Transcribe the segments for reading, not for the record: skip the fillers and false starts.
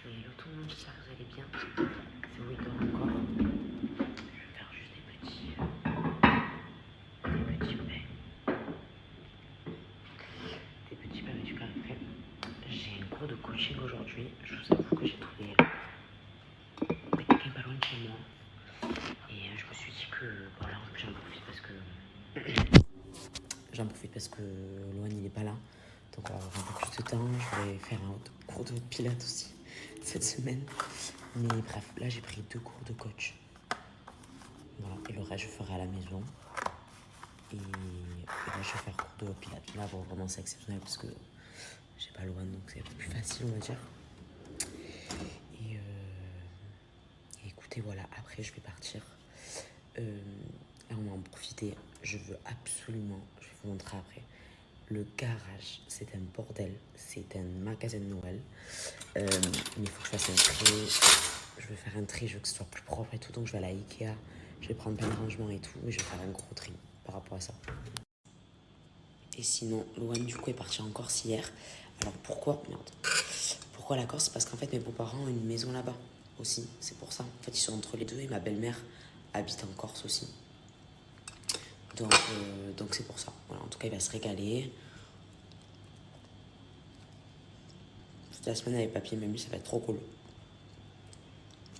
Hello tout le monde, j'espère que vous allez bien. C'est Wither encore. Je vais faire juste des petits pains et du café. J'ai un cours de coaching aujourd'hui. Je vous avoue que j'ai trouvé quelqu'un pas loin de chez moi. Et je me suis dit que voilà, j'en profite parce que Loane il est pas là. Donc on va avoir un peu plus de temps. Je vais faire un cours de pilates aussi cette semaine. Mais bref, là j'ai pris 2 cours de coach. Voilà, et le reste je ferai à la maison. Et là je vais faire cours de pilates. Là bon, vraiment c'est exceptionnel parce que j'ai pas Loane, donc c'est un peu plus facile on va dire. Et écoutez voilà, après je vais partir. Là on va en profiter. Je veux absolument, je vais vous montrer après. Le garage, c'est un bordel. C'est un magasin de Noël. Mais il faut que je fasse un tri. Je veux faire un tri, je veux que ce soit plus propre et tout. Donc je vais aller à Ikea. Je vais prendre plein de rangements et tout. Et je vais faire un gros tri par rapport à ça. Et sinon, Loane du coup est parti en Corse hier. Alors pourquoi Pourquoi la Corse? Parce qu'en fait mes beaux-parents ont une maison là-bas aussi. C'est pour ça. En fait ils sont entre les deux et ma belle-mère habite en Corse aussi. Donc c'est pour ça. Voilà, en tout cas il va se régaler. Toute la semaine avec papy et mamie, ça va être trop cool.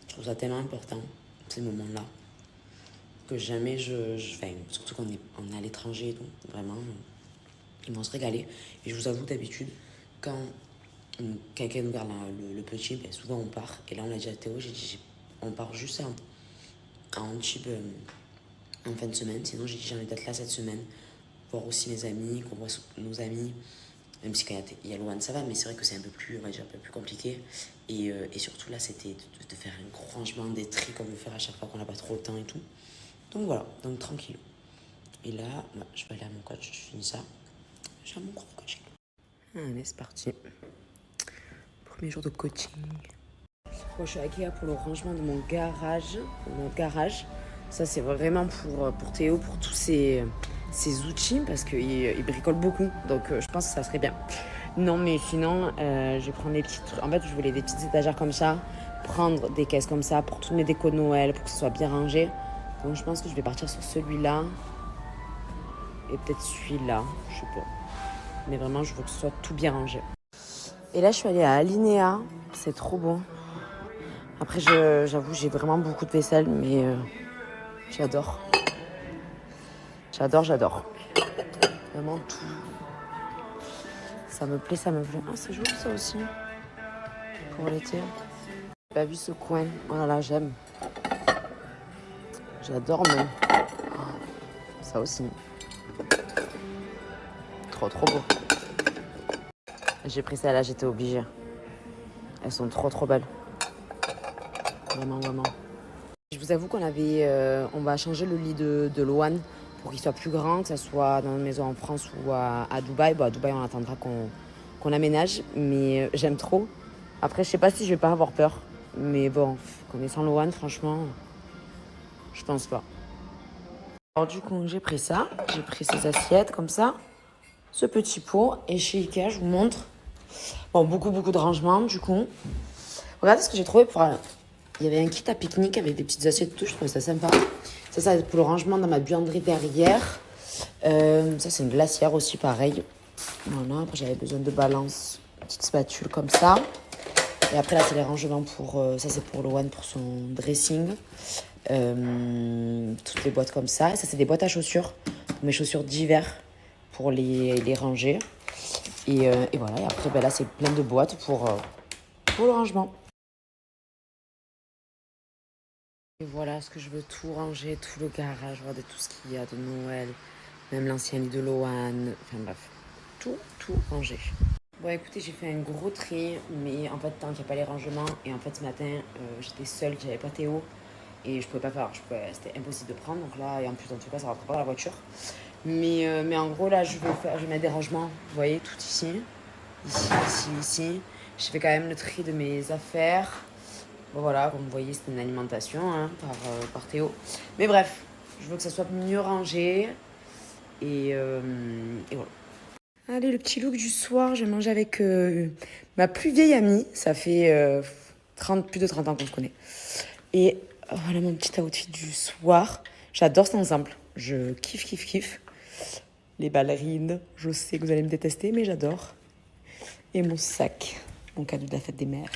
Je trouve ça tellement important, ces moments-là, que jamais enfin, surtout quand on est à l'étranger, donc vraiment, ils vont se régaler. Et je vous avoue, d'habitude, quand quelqu'un nous garde le petit, ben, souvent on part. Et là, on l'a dit à Théo, j'ai dit, on part juste en Antibes en fin de semaine. Sinon, j'ai dit, j'ai envie d'être là cette semaine, voir aussi mes amis, qu'on voit nos amis. Même si quand il y a Loane, ça va, mais c'est vrai que c'est un peu plus, on va dire, un peu plus compliqué. Et surtout là, c'était de faire un gros rangement, des tris qu'on veut faire à chaque fois qu'on n'a pas trop le temps et tout. Donc voilà, donc tranquille. Et là, je vais aller à mon coach, je finis ça. J'ai mon gros coaching. Allez, c'est parti. Premier jour de coaching. Moi, je suis à Ikea pour le rangement de mon garage. Notre garage. Ça, c'est vraiment pour Théo, pour tous ses outils, parce qu'il bricole beaucoup. Donc, je pense que ça serait bien. Non, mais sinon, je vais prendre des petits trucs. En fait, je voulais des petites étagères comme ça. Prendre des caisses comme ça pour toutes mes décos de Noël, pour que ce soit bien rangé. Donc, je pense que je vais partir sur celui-là. Et peut-être celui-là. Je sais pas. Mais vraiment, je veux que ce soit tout bien rangé. Et là, je suis allée à Alinea. C'est trop bon. Après, j'avoue, j'ai vraiment beaucoup de vaisselle, mais j'adore. J'adore. Vraiment tout. Ça me plaît. Ah, c'est joli ça aussi. Pour l'été. J'ai pas vu ce coin. Oh là là, j'aime. J'adore même. Ça aussi. Trop beau. J'ai pris ça là, j'étais obligée. Elles sont trop belles. Vraiment. Je vous avoue on va changer le lit de Loane pour qu'il soit plus grand, que ça soit dans une maison en France ou à Dubaï. Bon, à Dubaï, on attendra qu'on aménage, mais j'aime trop. Après, je sais pas si je vais pas avoir peur, mais bon, connaissant Loane, franchement, je pense pas. Alors du coup, j'ai pris ça, j'ai pris ces assiettes comme ça, ce petit pot, et chez Ikea, je vous montre. Bon, beaucoup de rangements, du coup. Regardez ce que j'ai trouvé Il y avait un kit à pique-nique avec des petites assiettes et tout, je trouvais ça sympa. Ça, c'est pour le rangement dans ma buanderie derrière. Ça, c'est une glacière aussi, pareil. Voilà, après, j'avais besoin de balance. Une petite spatule comme ça. Et après, là, c'est les rangements ça, c'est pour Loane, pour son dressing. Toutes les boîtes comme ça. Et ça, c'est des boîtes à chaussures. Pour mes chaussures d'hiver, pour les ranger. Et voilà. Et après, là, c'est plein de boîtes pour le rangement. Et voilà ce que je veux tout ranger, tout le garage, regardez tout ce qu'il y a de Noël, même l'ancien lit de Loane, enfin bref, tout ranger. Bon écoutez, j'ai fait un gros tri, mais en fait tant qu'il n'y a pas les rangements, et en fait ce matin j'étais seule, j'avais pas Théo, et je pouvais pas faire, c'était impossible de prendre, donc là, et en plus en tout cas ça rentre pas dans la voiture. Mais en gros là je vais mettre des rangements, vous voyez, tout ici. J'ai fait quand même le tri de mes affaires. Bon, voilà, comme vous voyez, c'est une alimentation par Théo. Mais bref, je veux que ça soit mieux rangé. Et voilà. Allez, le petit look du soir, je mange avec ma plus vieille amie. Ça fait plus de 30 ans qu'on se connaît. Et voilà mon petit outfit du soir. J'adore cet ensemble. Je kiffe. Les ballerines, je sais que vous allez me détester, mais j'adore. Et mon sac, mon cadeau de la fête des mères.